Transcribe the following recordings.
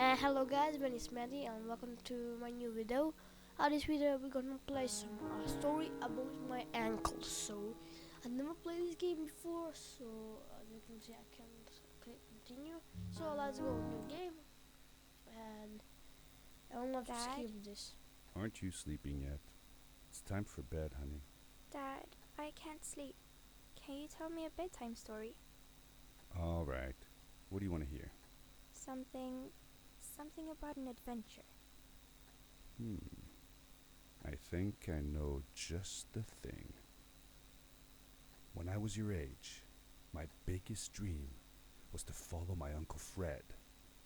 Hello guys, my name is Medy and welcome to my new video. This video we're gonna play some story about my uncle. So I never played this game before, so as you can see I can click continue. So let's go new game, and I will not Dad? skip this. Aren't you sleeping yet? It's time for bed, honey. Dad, I can't sleep. Can you tell me a bedtime story? All right. What do you want to hear? Something about an adventure. I think I know just the thing. When I was your age, my biggest dream was to follow my Uncle Fred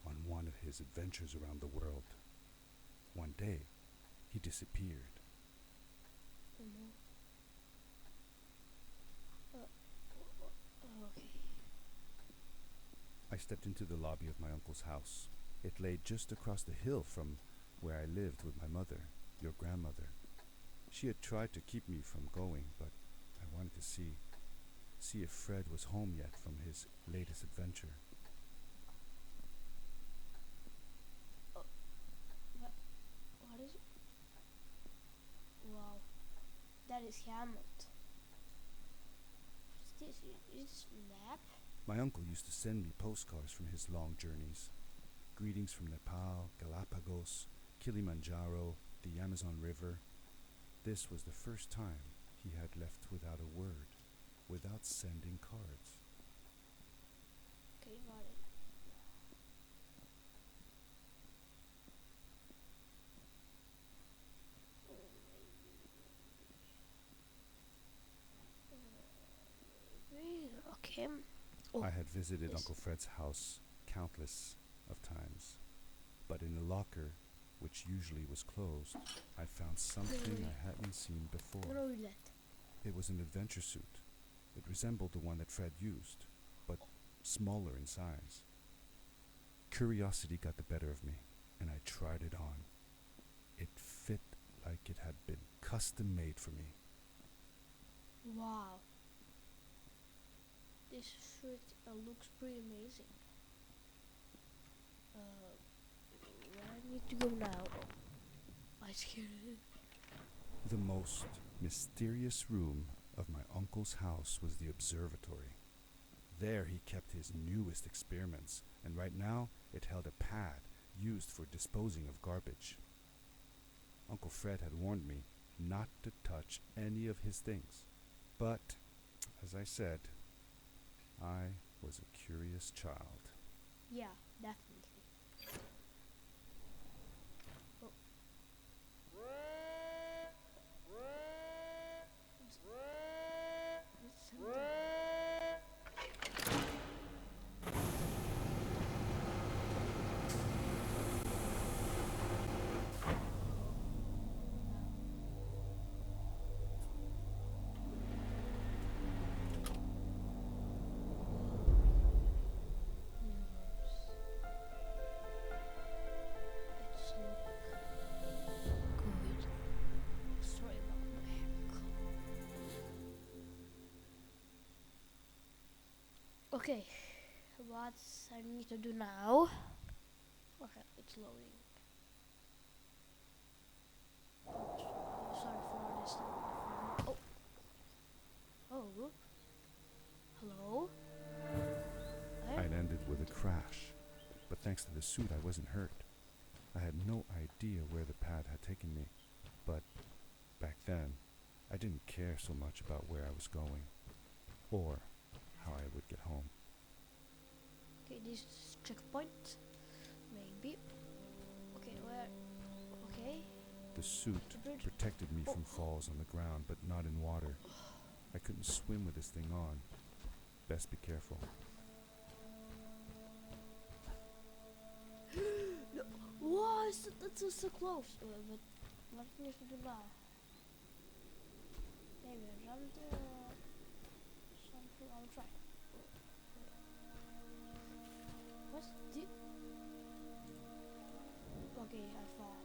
on one of his adventures around the world. One day, he disappeared. Okay. I stepped into the lobby of my uncle's house. It lay just across the hill from where I lived with my mother, your grandmother. She had tried to keep me from going, but I wanted to see if Fred was home yet from his latest adventure. What is it? Wow, that is Hamlet. What's this? Is this a map? My uncle used to send me postcards from his long journeys. Greetings from Nepal, Galapagos, Kilimanjaro, the Amazon River. This was the first time he had left without a word, without sending cards. Okay, got it. Okay. Oh, I had visited yes. Uncle Fred's house countless of times, but in the locker, which usually was closed, I found something I hadn't seen before. What is that? It was an adventure suit. It resembled the one that Fred used, but smaller in size. Curiosity got the better of me, and I tried it on. It fit like it had been custom made for me. Wow. This shirt looks pretty amazing. Where I need to go now? Oh, I scared. The most mysterious room of my uncle's house was the observatory. There he kept his newest experiments, and right now it held a pad used for disposing of garbage. Uncle Fred had warned me not to touch any of his things, but, as I said, I was a curious child. Yeah, definitely. Oh. What's something? It's good. Sorry about my ankle. Okay, what I need to do now? Okay, it's loading. Sorry for this. Oh, oh, hello. I'd ended with a crash, but thanks to the suit I wasn't hurt. I had no idea where the pad had taken me, but back then I didn't care so much about where I was going, or how I would get home. Okay, this is checkpoint. Maybe. Okay, where? Okay. The suit protected me from falls on the ground, but not in water. I couldn't swim with this thing on. Best be careful. No, why is that's so close? But what do you have to do now? Maybe I jumped something. I'll try. What's the? Okay, I fall.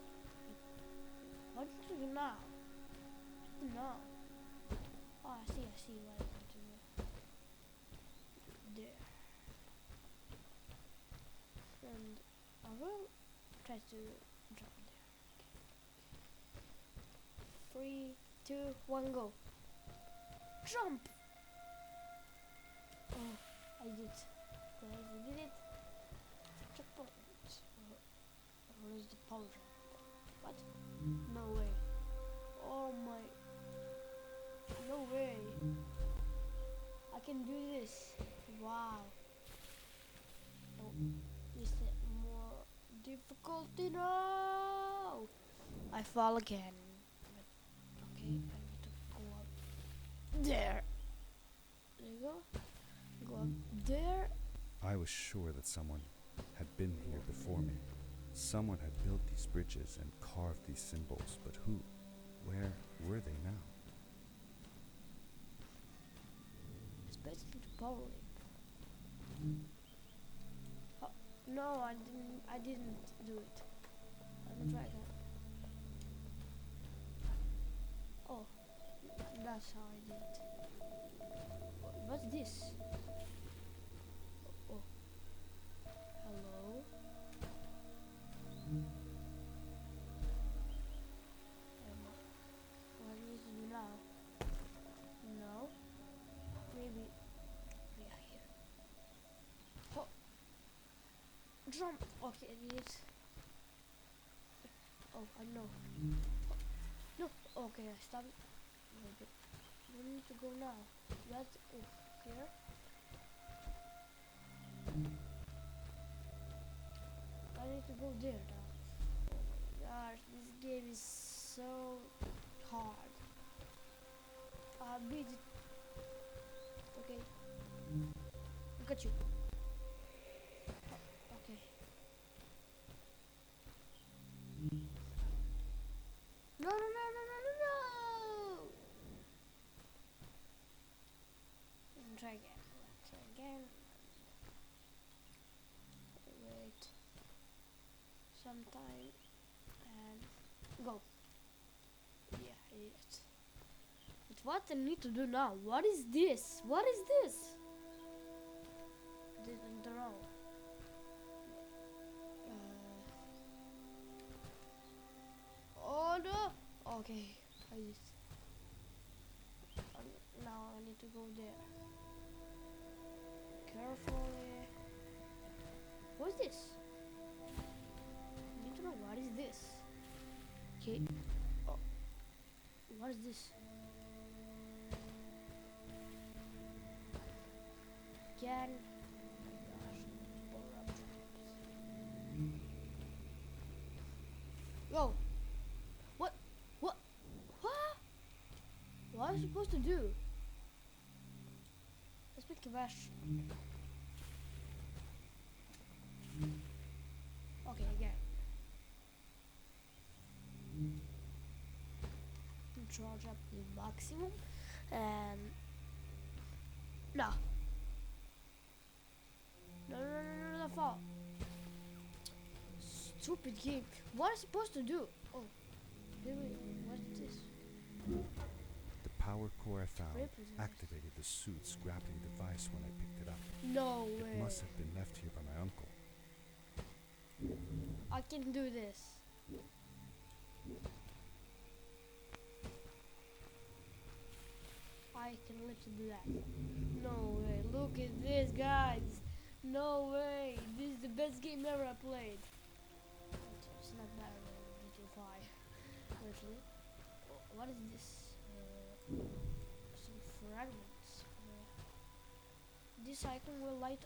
What do you do now? No. Oh, I see what I can do. There. And I will try to jump there. 3, 2, 1, go. Jump! Oh, I did. Guys, I did it. Checkpoint. Where is the power jump? What? No way. Oh my. No way. I can do this. Wow. Oh, is it more difficulty? No! I fall again. But, okay, I need to go up there. There you go. Go up there. I was sure that someone had been here before me. Someone had built these bridges and carved these symbols, but who? Where were they now? It's basically the power link. Oh, no, I didn't do it. Let me try again. Oh, that's how I did it. What's this? Oh, hello. What do we need to do now? No. Maybe we are here. Oh, jump. Okay, I did it. Oh, I know. Oh, no. Okay, I stopped. No, but we need to go now. That's here. I need to go there now. Oh my gosh, this game is so hard. I beat it. Okay. Look at you. Okay. No, no, no, no, no, no, no! Let's try again. Let's try again. Wait. Some time. And go. Yeah, I did it. But what I need to do now? What is this? What is this? Didn't know. Oh no! Okay, I just. Now I need to go there. Carefully. What is this? I need to know what is this. Okay. Oh, what is this? Again. Go. What? What? What? What am I supposed to do? Let's make a bash. Okay, again. Charge up the maximum and no. No, no, no, no, no, fall. Stupid game. What am I supposed to do? Oh, wait, what's this? The power core I found Represents. activated the suit's grappling device when I picked it up. No It way. must have been left here by my uncle. I can do this. I can literally do that. No way. Look at this, guys. No way. This is the best game ever I played. It's not better than GTA 5. Literally. What is this? Some fragments. This icon will light.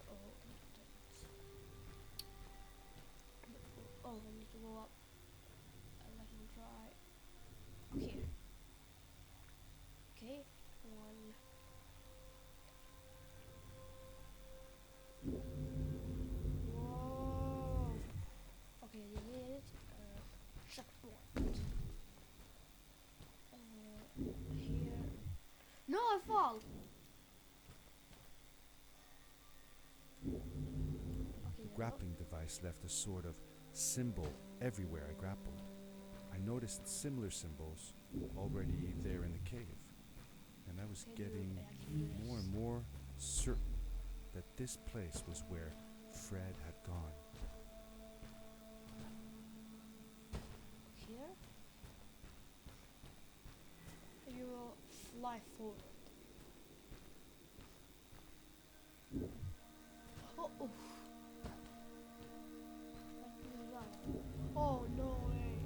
Oh, I need to go up. Let me try. Here. Okay. One. Whoa. Okay, I did it. Checkpoint. Here. No, I fall. Okay, The grappling device left a sort of symbol everywhere I grappled. I noticed similar symbols already there in the cave, and I was getting more and more certain that this place was where Fred had gone. fly forward. Oh, oof. Oh no way.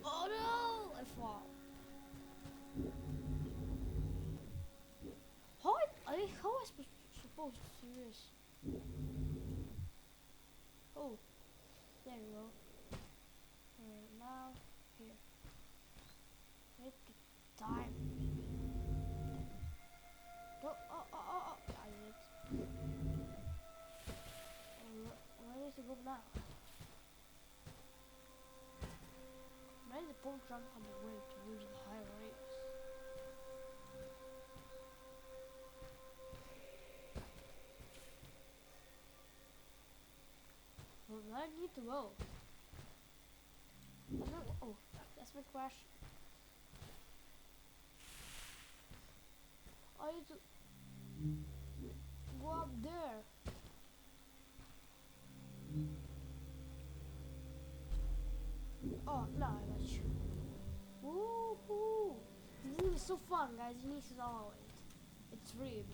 Oh no! I fall. How am I supposed to do this? Oh, there we go. Now, here. Hit the time. Oh, I did it. Where is the go now? Maybe the ball jump on the way to reach the higher rails. Well, I need to go. Oh, that's my crash. I need to go up there. Oh, no, I got you. Woohoo! This game is so fun, guys. You need to download it. It's free.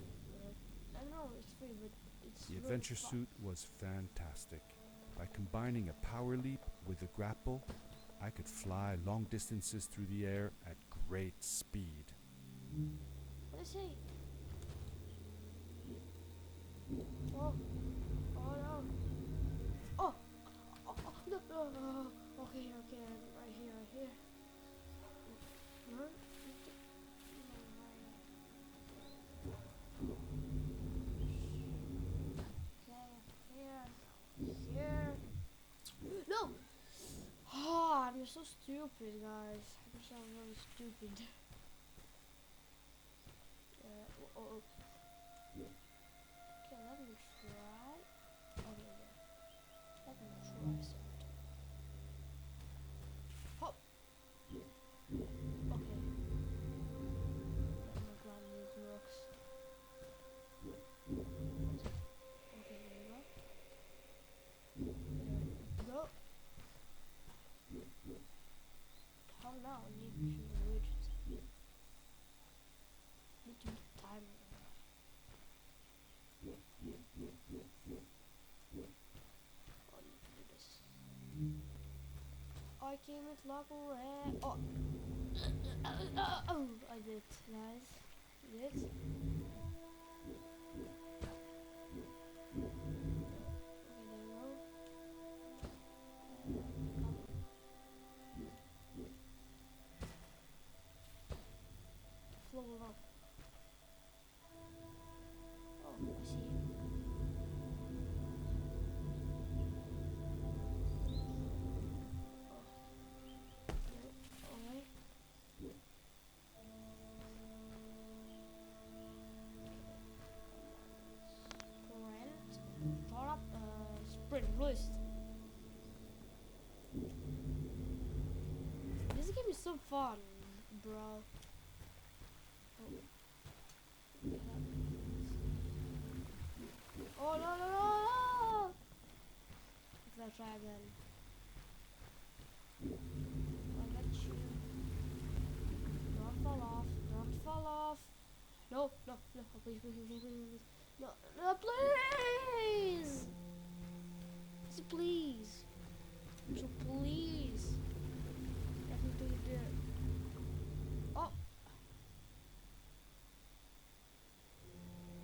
I know it's free, but it's The really adventure fun. suit was fantastic. By combining a power leap with a grapple, I could fly long distances through the air at great speed. What is he? Oh, oh no. Oh, no, no. Okay, right here. Huh? Okay, here. No! Oh, I'm so stupid, guys. I'm so really stupid. Oh. Okay, let me try. Okay, yeah. Let me try something. Hop! Okay. Let me climb these rocks. Okay, there we go. There we go. How now? I need to reach it. Need to beat time. I need to do this. I came with local oh. Oh, I did, guys. Did. Okay, there we go. Flow along. Oh, I see. Okay. Sprint boost. This game is so fun, bro. Oh no! If I try again, I got you. Don't fall off. Don't fall off. No, please. No, please. Please. So please. Let me do it. Oh.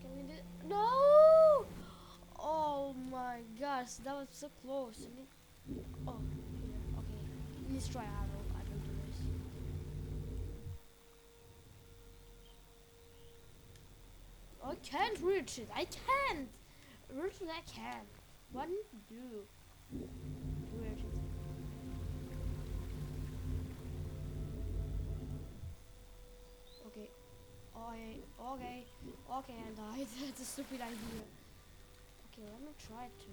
Can we do it? No! Oh my gosh, that was so close. Oh, here. Okay. Let's try. I will do this. I can't reach it. I can't. Reach it, I can. What do you do? To reach it. Okay. Okay, and I died. That's a stupid idea. Okay, let me try to.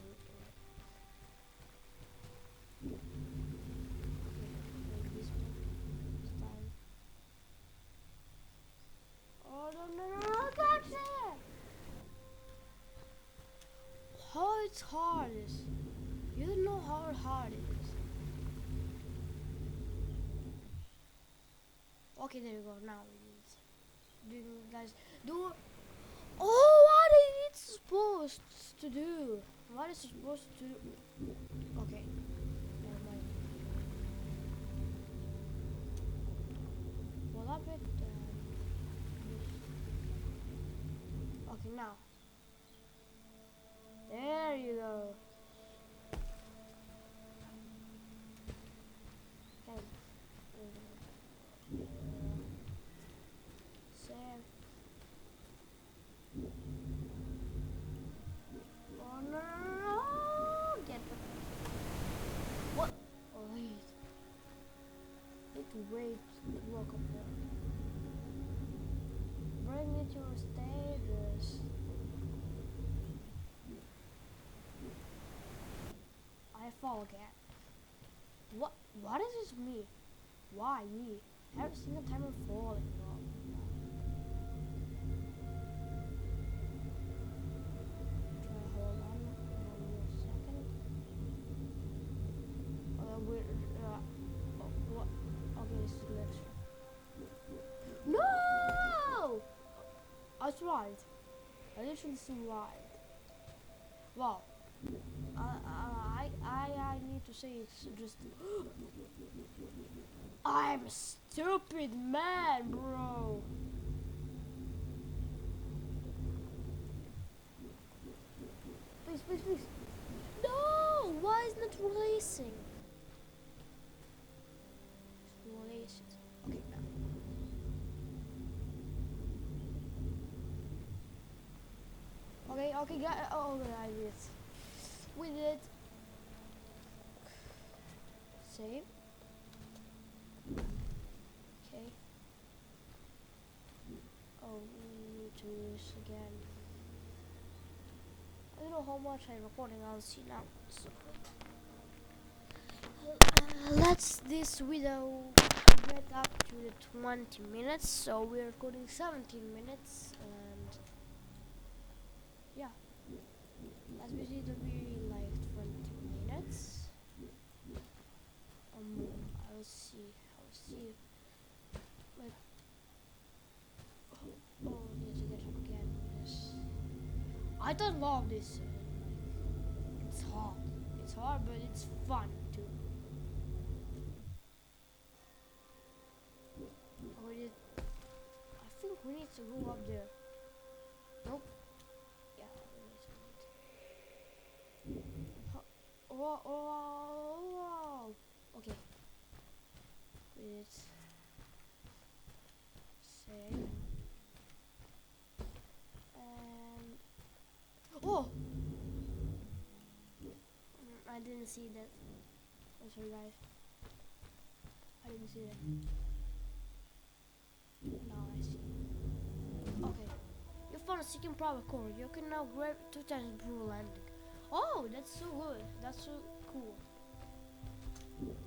Okay, this one. This time. Oh no! That's it! How it's hard is. You don't know how hard it is. Okay, there you go. Now we need it. do you guys do? Oh, what is it supposed to do? What is it supposed to do? Okay, never mind. Pull up it. Okay, now. There you go. Okay. Save. Oh no, no, no, no. Get the. What? Oh wait. Need to wait to walk up there. Bring me to your stages. I fall again. What? What is this me? Why me? Every single time I'm falling. No. Try hold on 1 more second. What? Okay, this is glitch. No! I survived. I literally survived. Wow. I need to say it's just. I'm a stupid man, bro. Please, please, please. No! Why is it not releasing? Release it. Okay, now. Okay, guys. Oh, I did it. We did it. Save. Okay. Oh, we need to do this again. I don't know how much I'm recording. I'll see now. So, let's this video get up to the 20 minutes. So we're recording 17 minutes, and yeah, as we see, it'll be like 20 minutes. I'll see. Like, oh, need to get up again. Yes. I don't love this. It's hard. It's hard, but it's fun too. I think we need to go up there. Nope. Yeah, we need to. Oh. Okay. Wait. Save. And oh, I didn't see that. I'm sorry, guys. I didn't see that. Now I see. Okay. You found a second private core. You can now grab 2 times brutal landing. Oh, that's so good. That's so cool.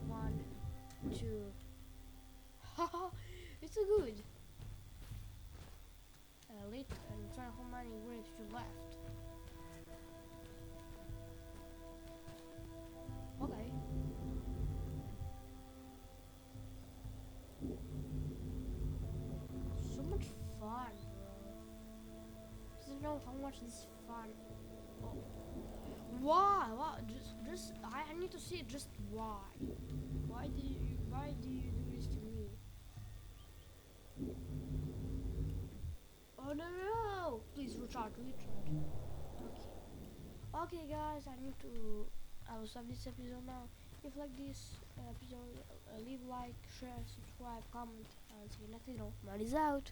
1, 2. Haha, it's so good. Elite and try how many grapes you left. Okay. So much fun, bro. Doesn't know how much this is fun. Oh. Why? Just I need to see just why. Why do you do this to me? Oh no! Please recharge. Okay guys, I will stop this episode now. If you like this episode, leave like, share, subscribe, comment, and see you next video. Medy's out.